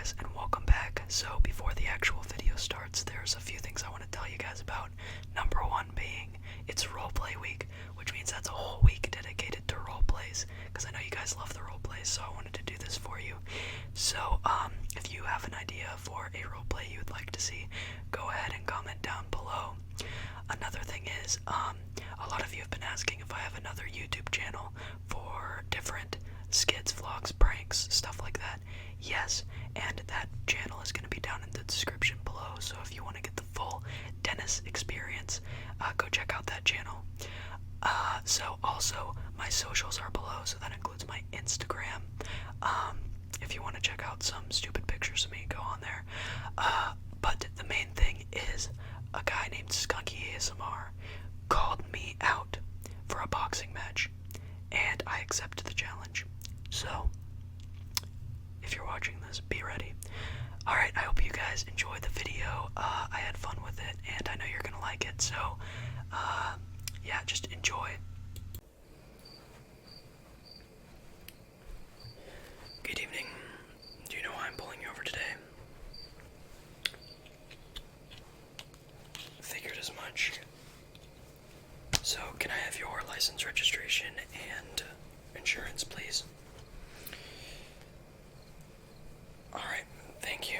guys, and welcome back. So before the actual video starts, there's a few things I want to tell you guys about. Number one being, it's roleplay week, which means that's a whole week dedicated to roleplays, because I know you guys love the roleplays, so I wanted to do this for you. So, if you have an idea for a roleplay you would like to see, go ahead and comment down below. Another thing is, a lot of you have been asking if I have another YouTube channel for different skits, vlogs, pranks, stuff like that. Yes, and that channel is going to be down in the description below, so if you want to get the full Dennis experience, go check out that channel. So also, my socials are below, so that includes my Instagram. If you want to check out some stupid pictures of me, go on there. But the main thing is, a guy named Skunky ASMR called me out for a boxing match, and I accepted the challenge. So, if you're watching this, be ready. Alright, I hope you guys enjoyed the video. I had fun with it, and I know you're gonna like it, so, yeah, just enjoy. Good evening. Do you know why I'm pulling you over today? Figured as much. So, can I have your license, registration, and insurance, please? Alright, thank you.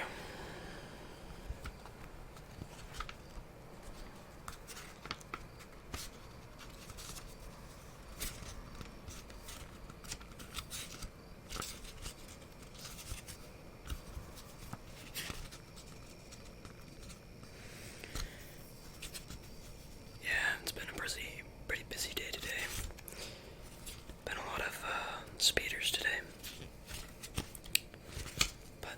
Yeah, it's been a pretty busy day today. Been a lot of speeders today. But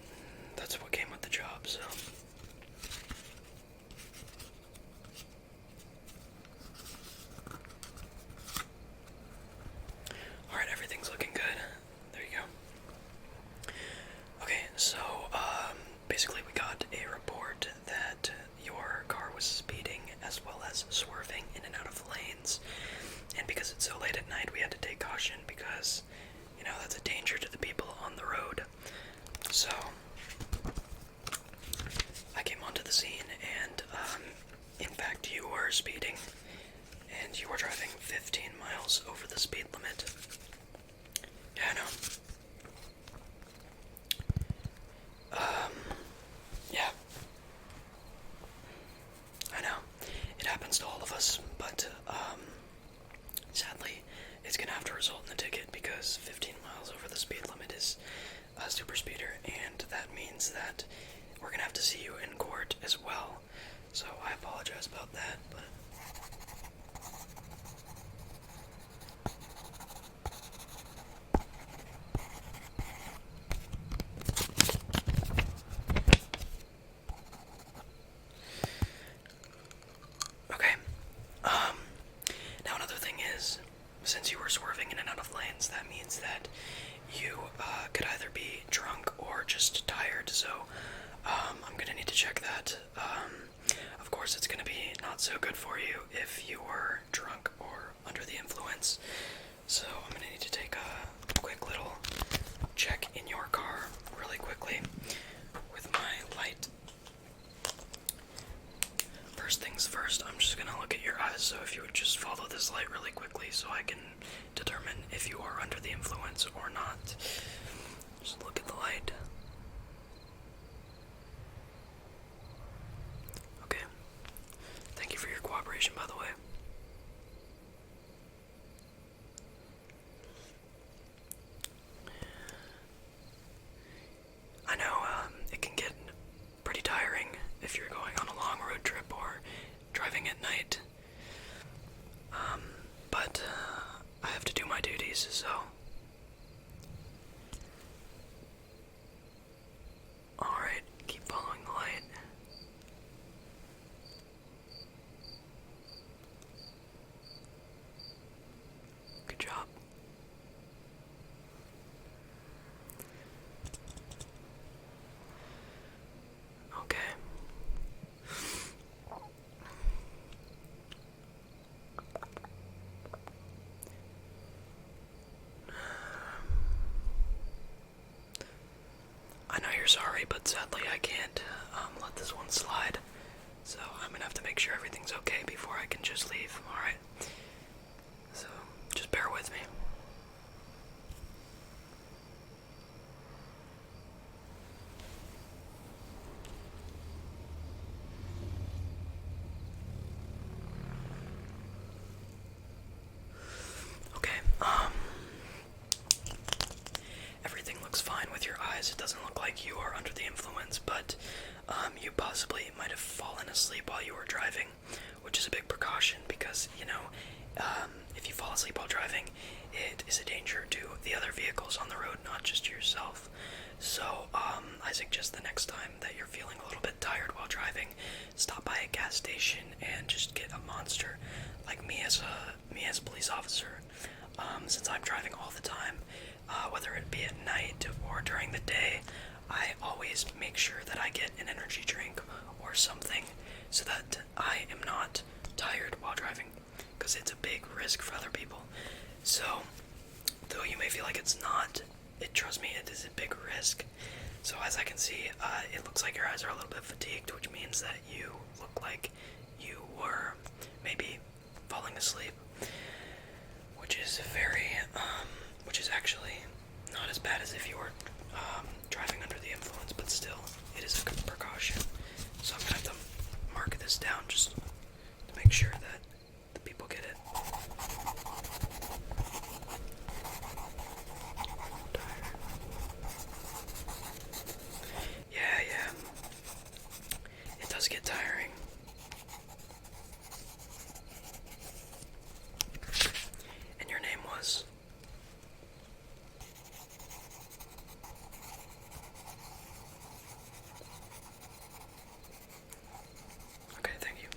that's what came with the job, so. Alright, everything's looking good. There you go. Okay, so, basically we got a report that your car was speeding as well as swerving in and out of lanes. And because it's so late at night, we had to take caution because, you know, that's a danger to the people on the road. So, I came onto the scene and, in fact, you were speeding and you were driving 15 miles over the speed limit. Yeah, I know. Yeah. I know. It happens to all of us, but, sadly, it's gonna have to result in a ticket because 15 miles over the speed limit is a super speeder, and that means that we're gonna have to see you in court as well. So I apologize about that, but okay. Now another thing is, since you were swerving in and out of lanes, that means that you could either be drunk or just tired, so I'm gonna need to check that. Of course, it's gonna be not so good for you if you were drunk or under the influence, so I'm gonna need to take a quick little check in your car really quickly with my light. First things first, I'm just gonna look at your eyes, so if you would just follow this light really quickly so I can determine if you are under the influence or not. Just look at the light. Okay. Thank you for your cooperation, by the way. I know, it can get pretty tiring if you're going on a long road trip or driving at night. But I have to do my duties, so. you're sorry, but sadly I can't let this one slide. So I'm gonna have to make sure everything's okay before I can just leave, alright? So, just bear with me. Okay, everything looks fine with your eyes. It doesn't look like you are under the influence, but you possibly might have fallen asleep while you were driving, which is a big precaution because, you know, if you fall asleep while driving, it is a danger to the other vehicles on the road, not just yourself. So, I suggest the next time that you're feeling a little bit tired while driving, stop by a gas station and just get a Monster. Like me as a police officer, since I'm driving all the time, whether it be at night or during the day, I always make sure that I get an energy drink or something so that I am not tired while driving, because it's a big risk for other people. So, though you may feel like it's not, trust me, it is a big risk. So as I can see, it looks like your eyes are a little bit fatigued, which means that you look like you were maybe falling asleep, which is which is actually not as bad as if you were driving under the influence, but still, it is a good precaution. So I'm gonna have to mark this down just to make sure that the people get it. Yeah, it does get tiring. And your name was? Okay, thank you.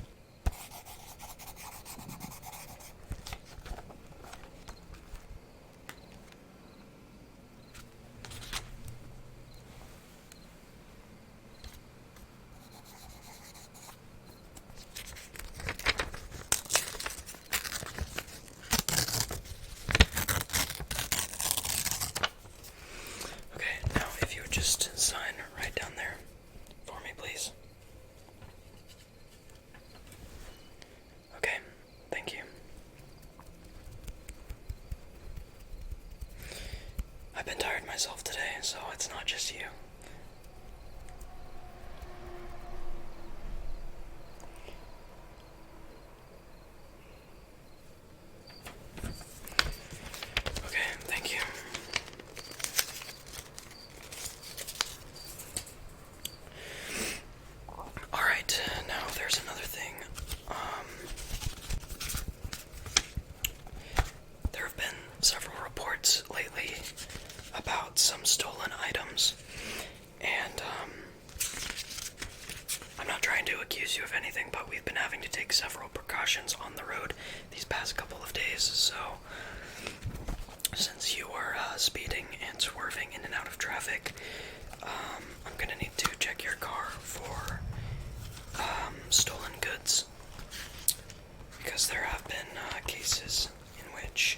Okay, now if you would just sign right down there for me, please. Okay, thank you. I've been tired myself today, so it's not just you. Okay, thank you. Alright, now there's another thing. There have been several reports lately about some stolen items, and I'm not trying to accuse you of anything, but we've been having to take several precautions on the road these past couple of days. So since you were speeding and swerving in and out of traffic, I'm gonna need to check your car for stolen goods, because there have been cases in which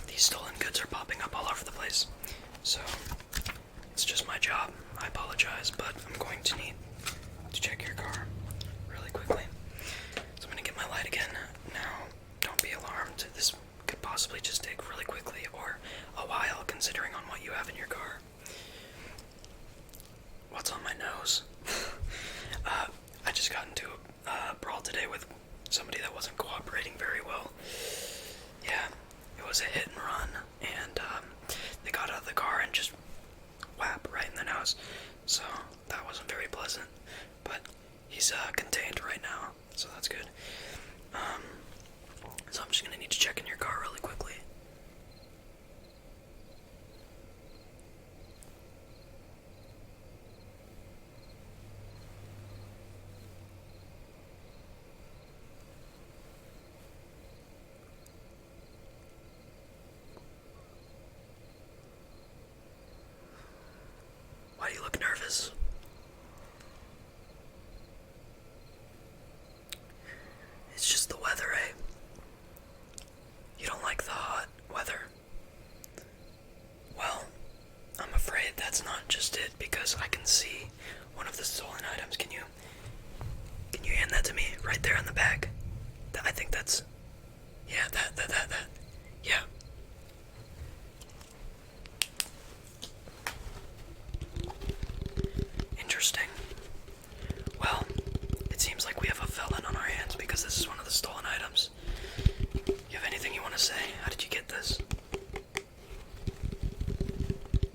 these stolen goods are popping up all over the place. So it's just my job. I apologize, but I'm going to need to check your car really quickly. So I'm gonna get my light again. Now, don't be alarmed. This could possibly just take really quickly or a while, considering on what you have in your car. What's on my nose? I just got into a brawl today with somebody that wasn't cooperating very well. Yeah, it was a hit and run, and they got out of the car and just whap right in the nose. So that wasn't very pleasant, but he's contained right now, so that's good. So I'm just gonna need to check in your car really quickly. Why do you look nervous? It's just the weather, eh? You don't like the hot weather? Well, I'm afraid that that's not just it, because I can see one of the stolen items. Can you hand that to me right there in the bag? I think that's, yeah, that, yeah. Interesting. Well, it seems like we have a felon on our hands because this is one of the stolen items. You have anything you want to say? How did you get this?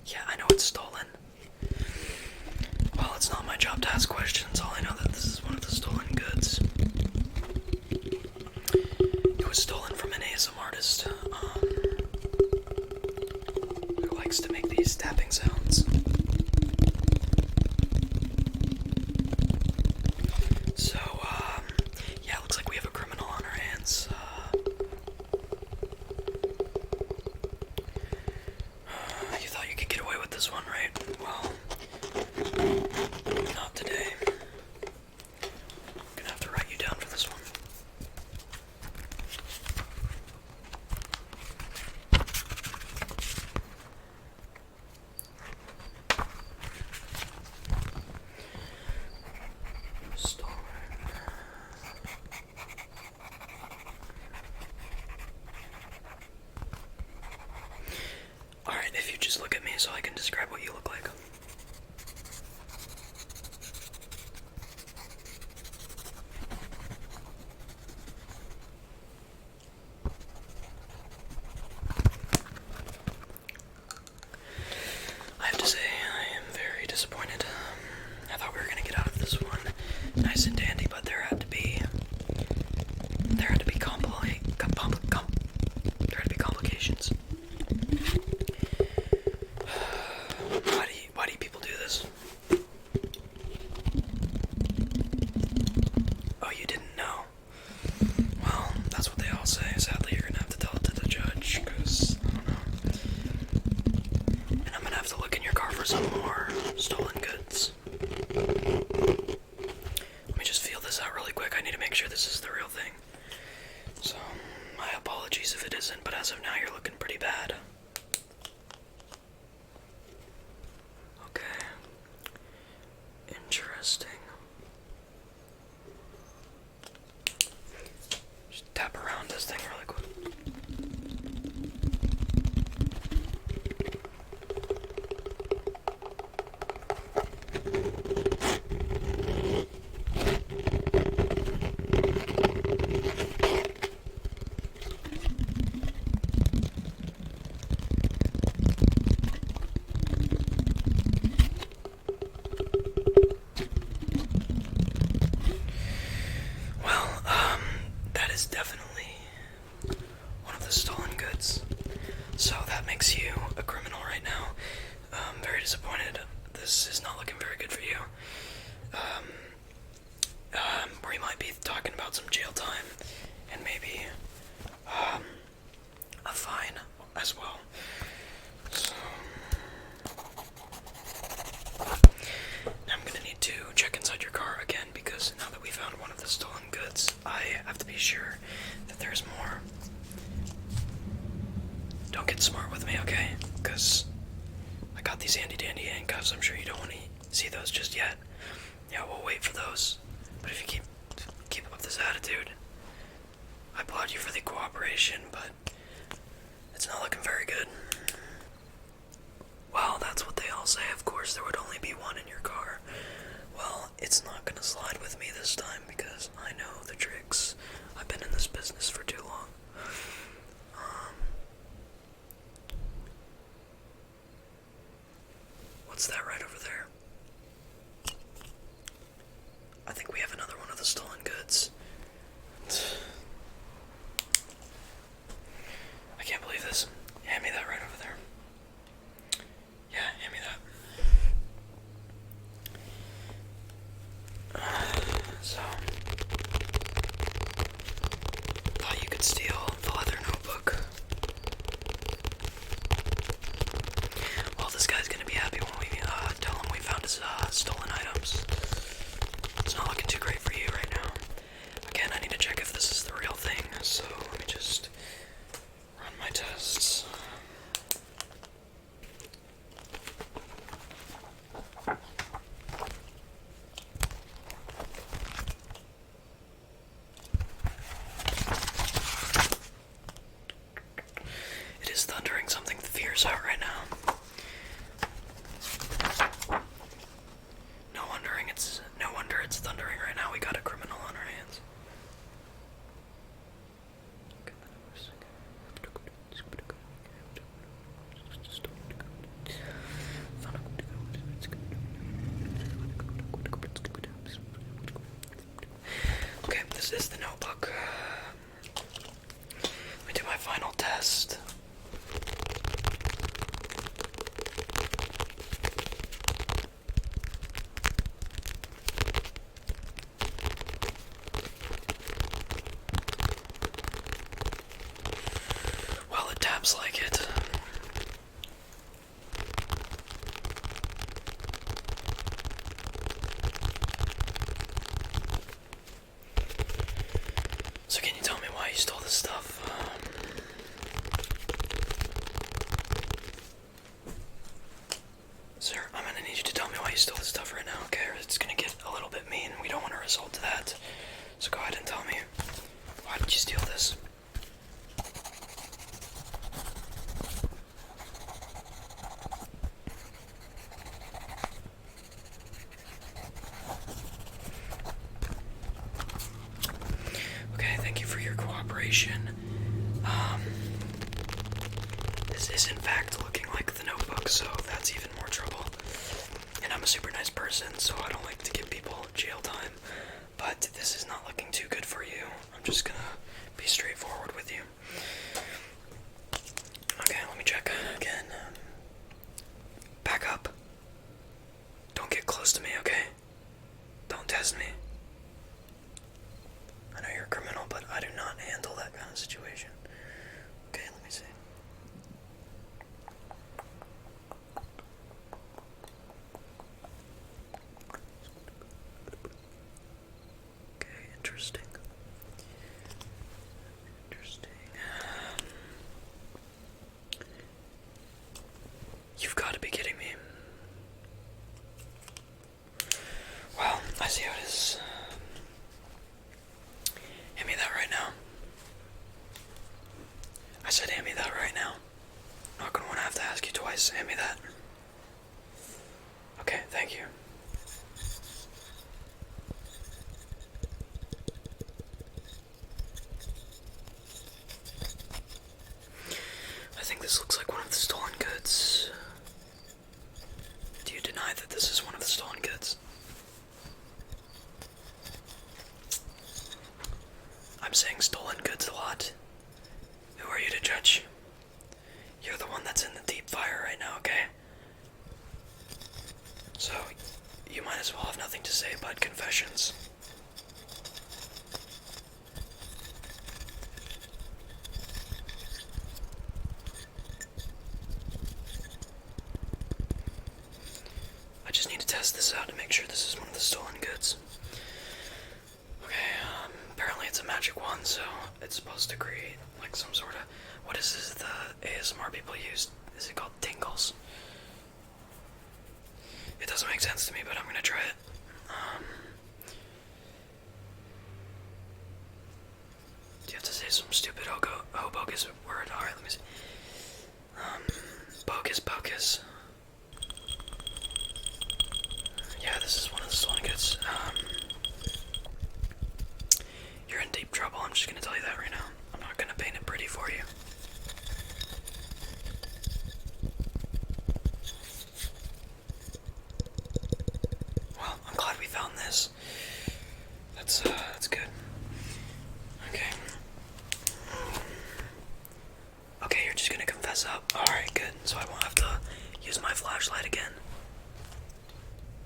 Yeah, I know it's stolen. Well, it's not my job to ask questions. All I know that this is one of the stolen goods. It was stolen from an ASMR artist who likes to make these tapping sounds. So, yeah, looks like we have a criminal on our hands. You thought you could get away with this one, right? Well, not today. I'm gonna have to write you down for this one. Stolen. Alright, if you just look at me so I can describe what you look like. I have to say, I am very disappointed. I thought we were gonna get out of this one nice and dandy, but there had to be complications. Why do people do this? Oh, you didn't know? Well, that's what they all say. Sadly, you're gonna have to tell it to the judge, because, I don't know. And I'm gonna have to look in your car for some more stolen goods. Let me just feel this out really quick. I need to make sure this is the real thing. So, my apologies if it isn't, but as of now, you're looking pretty bad. Okay. Interesting. Just tap around this thing really quick. Well, that is definitely one of the stolen goods. So that makes you a criminal right now. I'm very disappointed. This is not looking very good for you. We might be talking about some jail time and maybe a fine as well. So I'm gonna need to check inside your car again, because now that we found one of the stolen goods, I have to be sure that there's more. Don't get smart with me, okay? Because I got these handy dandy handcuffs. I'm sure you don't want to see those just yet. Yeah, we'll wait for those. But if you keep up this attitude, I applaud you for the cooperation, but it's not looking very good. Well, that's what they all say. Of course, there would only be one in your car. Well, it's not gonna slide with me this time, because I know the tricks. I've been in this business for too long. What's that right over there? I think we have another one of the stolen goods. I can't believe this. Hand me that right over there. Yeah, hand me that. So, thought you could steal the leather notebook. Well, this guy's gonna be happy when we tell him we found his stolen items. It's not looking too great for you right now. Again, I need to check if this is the real thing, so let me just run my tests. This is the notebook. Let me do my final test. Well, it taps like it. So can you tell me why you stole this stuff? Sir, I'm gonna need you to tell me why you stole this stuff right now, okay? Or it's gonna get a little bit mean. We don't want to resort to that. So go ahead and tell me. Why did you steal this? Okay, thank you for your cooperation. This is in fact looking like the notebook, so that's even more trouble. And I'm a super nice person, so I don't like to give people jail time. But this is not looking too good for you. I'm just gonna be straightforward with you. Okay, let me check again. Back up. Don't get close to me, okay? Don't test me. I know you're a criminal, but I do not handle that kind of situation. Okay, let me see. Okay, interesting. You've got to be kidding me. Well, I see how it is. Hand me that right now. I said hand me that right now. I'm not gonna want to have to ask you twice. Hand me that. Okay, thank you. I think this looks like one of the stolen goods. Do you deny that this is one of the stolen goods? I'm saying stolen goods a lot. Who are you to judge? You're the one that's in the deep fire right now, okay? So, you might as well have nothing to say but confessions. I just need to test this out to make sure this is one of the stolen goods. Okay, apparently it's a magic wand, so it's supposed to create like some sort of, what is this the ASMR people use? Is it called tingles? It doesn't make sense to me, but I'm gonna try it. Do you have to say some stupid bogus word? Alright, let me see. Bogus pocus. Yeah, this is one of the stolen goods. You're in deep trouble, I'm just gonna tell you that right now. I'm not gonna paint it pretty for you. Well, I'm glad we found this. That's good. Okay. Okay, you're just gonna confess up. Alright, good. So I won't have to use my flashlight again.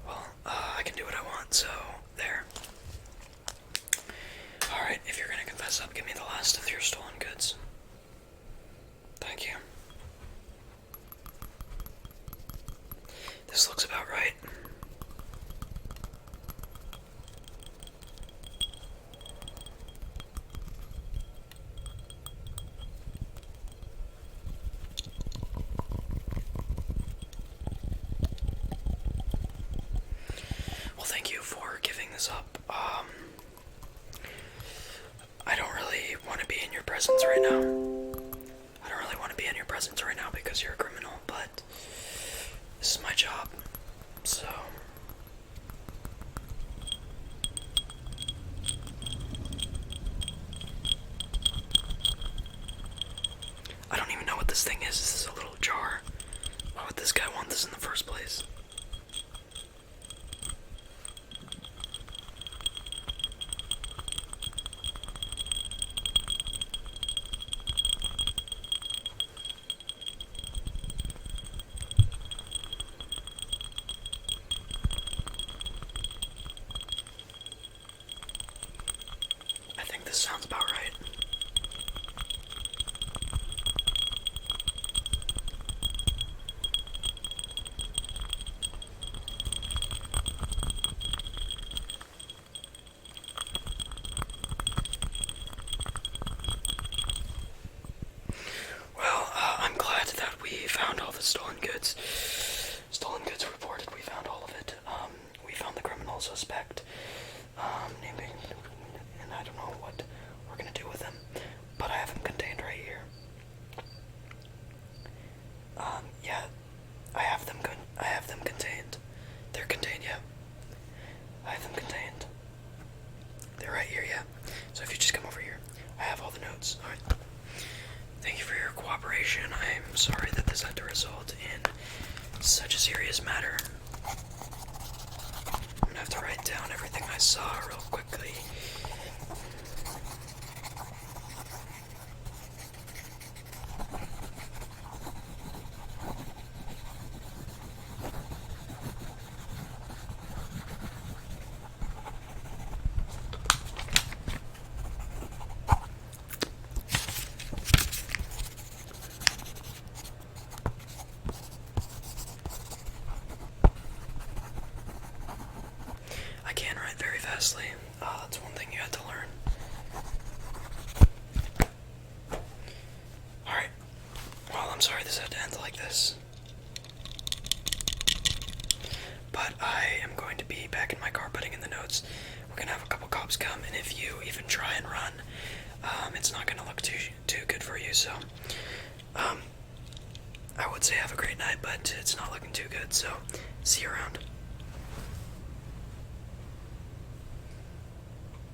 Well, I can do what I want, so there. Alright, if you're gonna confess up, give me the last of your stolen goods. Thank you. This looks about right. Well, thank you for giving this up. I don't really want to be in your presence right now. I don't really want to be in your presence right now because you're a criminal, but this is my job, so... I don't even know what this thing is. This is a little jar. Why would this guy want this in the first place? sounds about right. Well, I'm glad that we found all the stolen goods. Stolen goods reported, we found all of it. We found the criminal suspect. And I don't know what we're gonna do with him, but I have him contained right here. Yeah, I have them contained. They're contained, yeah. I have them contained. They're right here, yeah. So if you just come over here, I have all the notes. Alright. Thank you for your cooperation. I'm sorry that this had to result in such a serious matter. I'm gonna have to write down everything I saw real quickly. I can write very fastly. That's one thing you had to learn. Alright. Well, I'm sorry this had to end like this. But I am going to be back in my car putting in the notes. We're gonna have a couple cops come, and if you even try and run, it's not gonna look too good for you, so I would say have a great night, but it's not looking too good, so see you around.